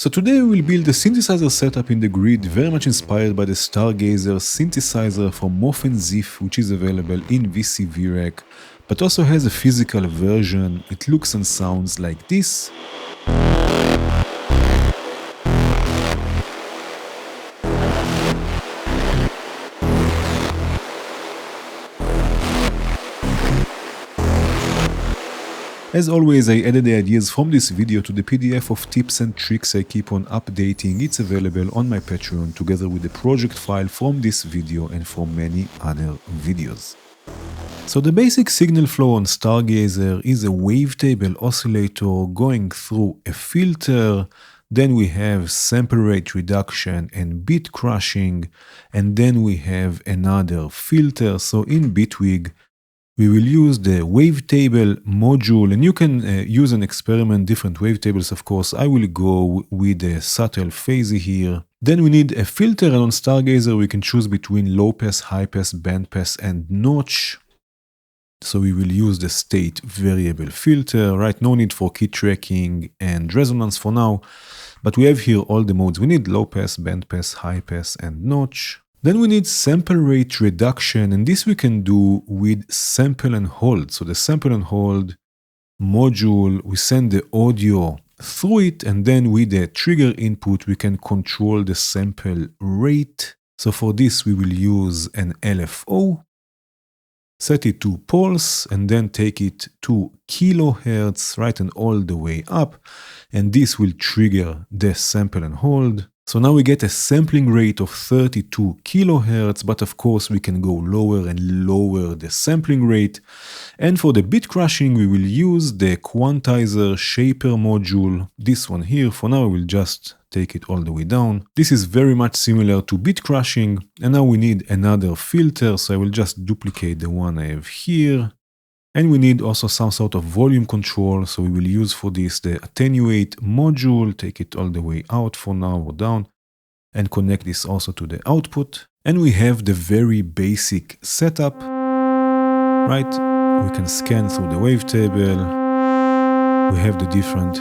So today we will build a synthesizer setup in the grid very much inspired by the Stargazer synthesizer from Synth, which is available in VCVREC, but also has a physical version. It looks and sounds like this. As always, I added the ideas from this video to the PDF of tips and tricks I keep on updating. It's available on my Patreon together with the project file from this video and from many other videos. So the basic signal flow on Stargazer is a wavetable oscillator going through a filter. Then we have sample rate reduction and bit crushing, and then we have another filter. So in Bitwig, we will use the wavetable module, and you can use and experiment different wavetables, of course. I will go with a subtle phasey here. Then we need a filter, and on Stargazer we can choose between low pass, high pass, band pass, and notch. So we will use the state variable filter, right? No need for key tracking and resonance for now, but we have here all the modes. We need low pass, band pass, high pass, and notch. Then we need sample rate reduction, and this we can do with sample and hold. So the sample and hold module, we send the audio through it, and then with the trigger input, we can control the sample rate. So for this, we will use an LFO, set it to pulse, and then take it to kilohertz, right, and all the way up. And this will trigger the sample and hold. So now we get a sampling rate of 32 kilohertz, but of course we can go lower and lower the sampling rate. And for the bit crushing, we will use the quantizer shaper module, this one here. For now, I will just take it all the way down. This is very much similar to bit crushing. And now we need another filter, so I will just duplicate the one I have here. And we need also some sort of volume control, so we will use for this the attenuate module, take it all the way out for now or down, and connect this also to the output. And we have the very basic setup, right? We can scan through the wavetable. We have the different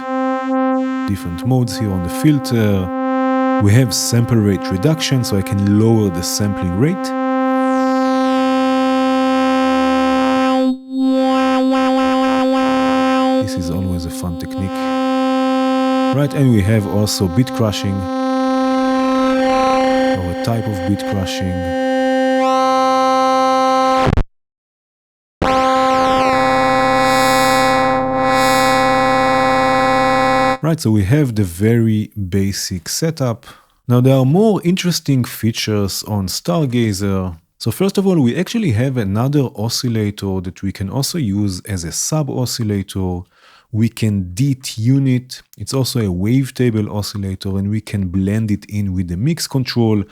modes here on the filter. We have sample rate reduction, so I can lower the sampling rate. This is always a fun technique. Right, and we have also bit crushing, or a type of bit crushing. Right, so we have the very basic setup. Now there are more interesting features on Stargazer. So first of all, we actually have another oscillator that we can also use as a sub-oscillator. We can detune it. It's also a wavetable oscillator, and we can blend it in with the mix control.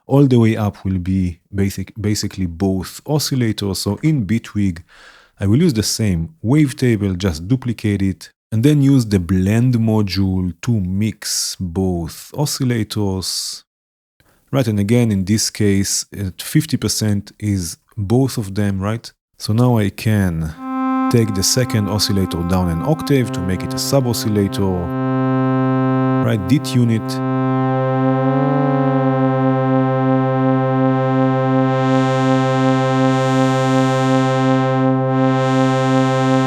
All the way up will be basically both oscillators. So in Bitwig, I will use the same wavetable, just duplicate it, and then use the blend module to mix both oscillators. Right, and again, in this case, 50% is both of them, right? So now I can take the second oscillator down an octave to make it a sub-oscillator, right? Detune it.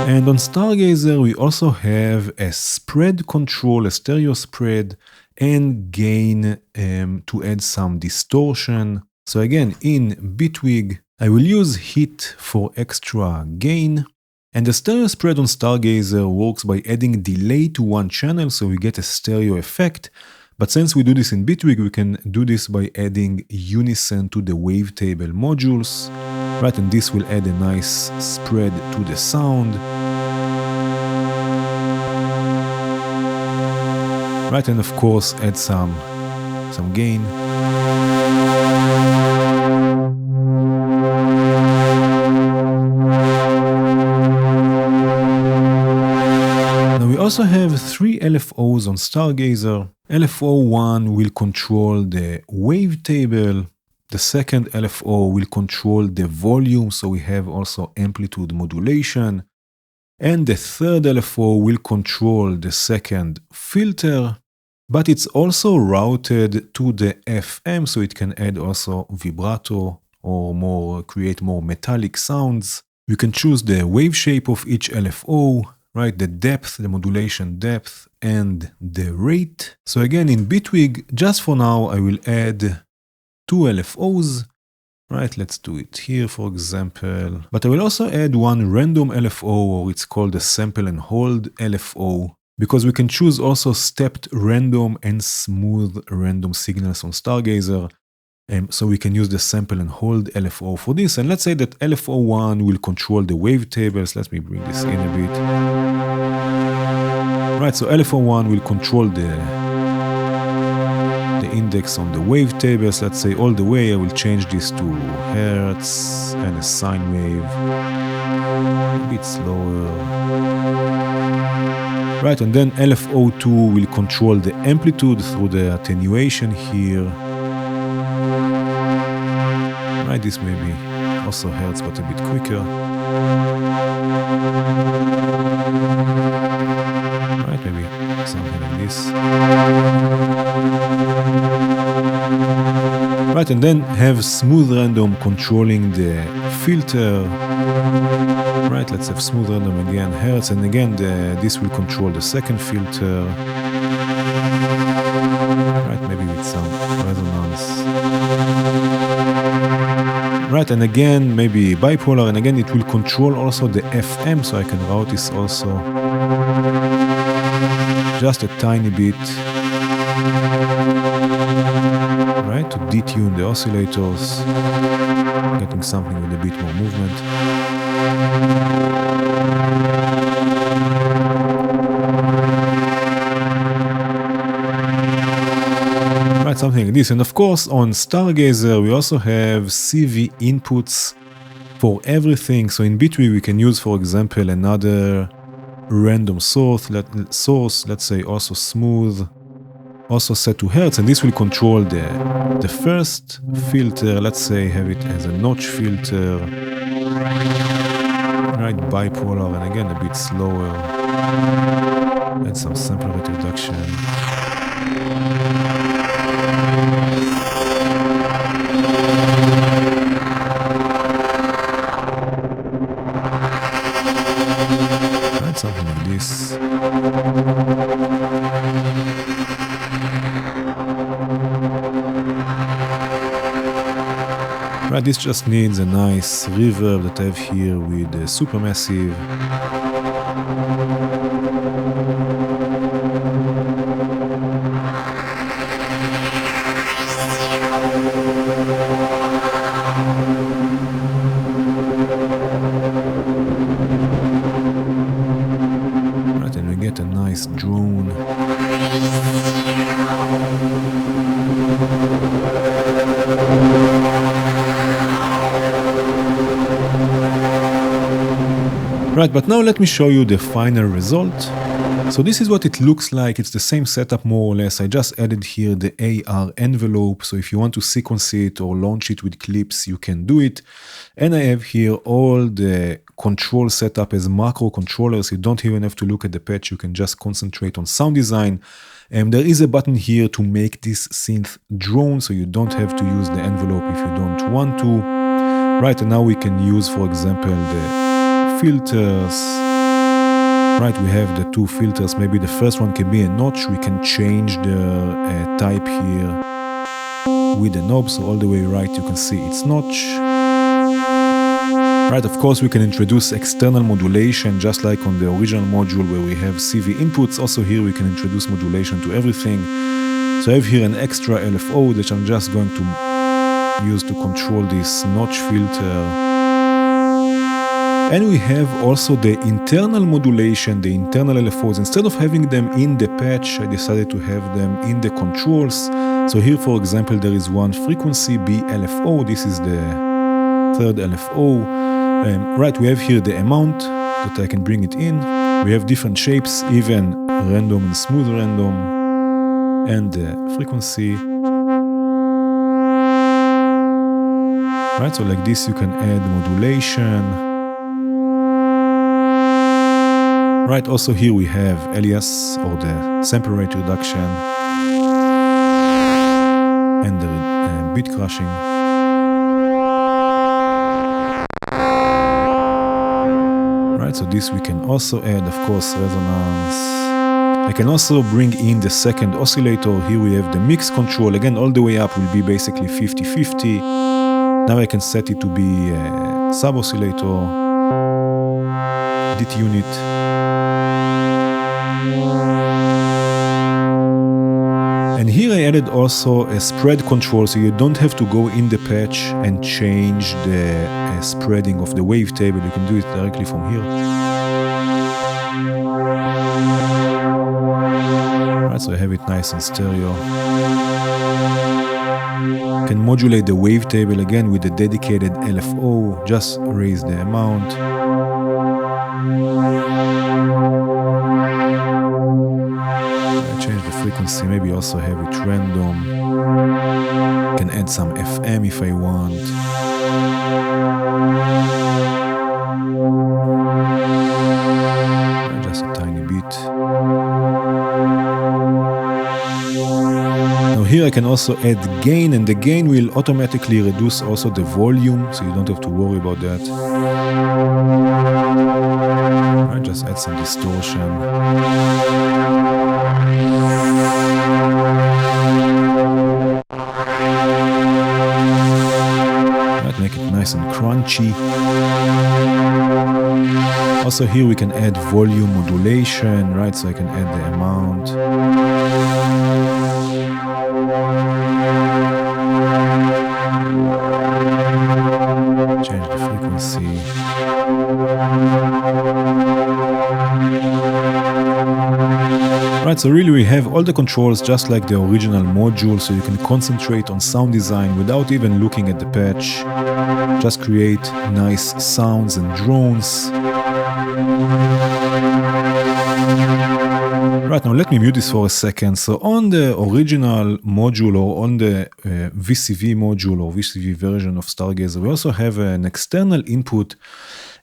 And on Stargazer, we also have a spread control, a stereo spread, and gain to add some distortion. So again, in Bitwig, I will use hit for extra gain. And the stereo spread on Stargazer works by adding delay to one channel, so we get a stereo effect. But since we do this in Bitwig, we can do this by adding unison to the wavetable modules. Right, and this will add a nice spread to the sound. Right, and of course add some gain. Now we also have 3 LFOs on Stargazer. LFO1 will control the wavetable. The second LFO will control the volume, so we have also amplitude modulation. And the third LFO will control the second filter. but it's also routed to the FM, so it can add also vibrato or create more metallic sounds. You can choose the wave shape of each LFO, right? The depth, the modulation depth, and the rate. So again, in Bitwig, just for now, I will add 2 LFOs. Right, let's do it here, for example. But I will also add one random LFO, or it's called a sample and hold LFO, because we can choose also stepped random and smooth random signals on Stargazer. So we can use the sample and hold LFO for this. And let's say that LFO1 will control the wavetables. Let me bring this in a bit. Right, so LFO1 will control the index on the wavetables. Let's say all the way. I will change this to hertz and a sine wave. A bit slower. Right, and then LFO2 will control the amplitude through the attenuation here. Right, this may be also hertz, but a bit quicker. Right, maybe something like this. Right, and then have smooth random controlling the filter. Right, let's have smooth random again, hertz, and again this will control the second filter. Right, maybe with some resonance. Right, and again, maybe bipolar, and again it will control also the FM, so I can route this also just a tiny bit. Right, to detune the oscillators, getting something with a bit more movement. Right, something like this. And of course, on Stargazer, we also have CV inputs for everything. So in Bitwig, we can use, for example, another random source, let's say also smooth, also set to hertz, and this will control the first filter. Let's say have it as a notch filter. Right, bipolar, and again a bit slower. And some sample rate reduction. Right, something like this. Right, this just needs a nice reverb that I have here with the supermassive. Right, and we get a nice drone. Right, but now let me show you the final result. So this is what it looks like. It's the same setup more or less. I just added here the AR envelope. So if you want to sequence it or launch it with clips, you can do it. And I have here all the control setup as macro controllers. You don't even have to look at the patch. You can just concentrate on sound design. And there is a button here to make this synth drone. So you don't have to use the envelope if you don't want to. Right, and now we can use, for example, the filters. Right, we have the two filters. Maybe the first one can be a notch. We can change the type here with the knob. So all the way right, you can see it's notch. Right, of course, we can introduce external modulation, just like on the original module where we have CV inputs. Also here we can introduce modulation to everything. So I have here an extra LFO that I'm just going to use to control this notch filter. And we have also the internal modulation, the internal LFOs. Instead of having them in the patch, I decided to have them in the controls. So here, for example, there is one frequency B LFO. This is the third LFO. Right, we have here the amount that I can bring it in. We have different shapes, even random and smooth random, and the frequency. Right, so like this you can add modulation. Right, also here we have alias or the sample rate reduction. and the beat crushing. Right, so this we can also add, of course, resonance. I can also bring in the second oscillator. Here we have the mix control. Again, all the way up will be basically 50-50. Now I can set it to be a sub-oscillator, DIT unit. And here I added also a spread control, so you don't have to go in the patch and change the spreading of the wavetable. You can do it directly from here. Right, so I have it nice and stereo. Can modulate the wavetable again with the dedicated LFO, just raise the amount. Change the frequency, maybe also have it random. Can add some FM if I want. Just a tiny bit. Now here I can also add gain, and the gain will automatically reduce also the volume, so you don't have to worry about that. I just add some distortion. Make it nice and crunchy. Also here we can add volume modulation, right? So I can add the amount. Change the frequency. Right, so really we have all the controls just like the original module, so you can concentrate on sound design without even looking at the patch. Just create nice sounds and drones. Right, now let me mute this for a second. So on the original module, or on the VCV module or VCV version of Stargazer, we also have an external input,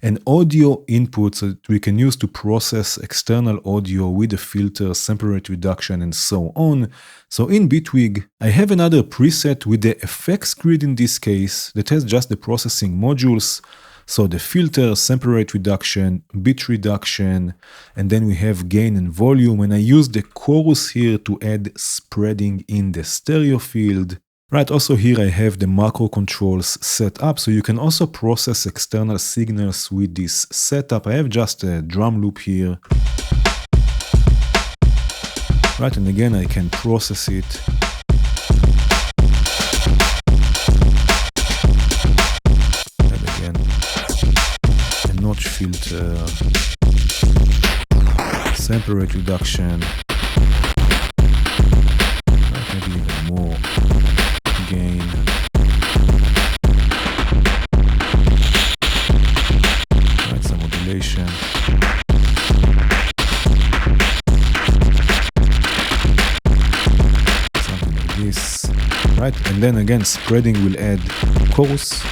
an audio input, so that we can use to process external audio with a filter, sample rate reduction, and so on. So in Bitwig, I have another preset with the effects grid in this case that has just the processing modules. So the filter, sample rate reduction, bit reduction, and then we have gain and volume. And I use the chorus here to add spreading in the stereo field. Right, also here I have the macro controls set up, so you can also process external signals with this setup. I have just a drum loop here. Right, and again I can process it. And again, a notch filter, sample rate reduction, right, maybe even more. Gain. Right, some modulation. Something like this. Right, and then again spreading will add chorus.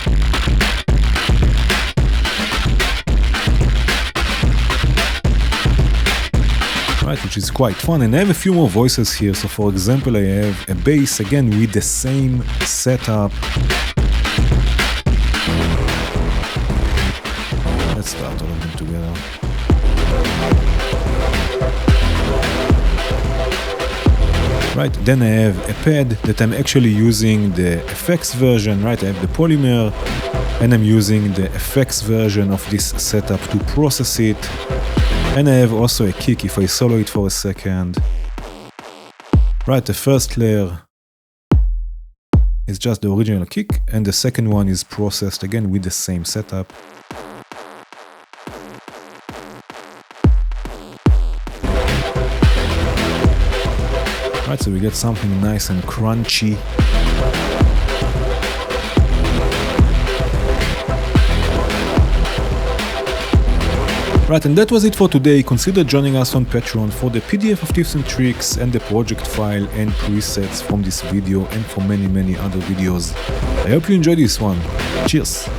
Right, which is quite fun, and I have a few more voices here. So for example, I have a bass again with the same setup. Let's start all of them together. Right, then I have a pad that I'm actually using the effects version, right? I have the polymer, and I'm using the effects version of this setup to process it. And I have also a kick if I solo it for a second. Right, the first layer is just the original kick, and the second one is processed again with the same setup. Right, so we get something nice and crunchy. Right, and that was it for today. Consider joining us on Patreon for the PDF of tips and tricks and the project file and presets from this video and from many other videos. I hope you enjoyed this one. Cheers!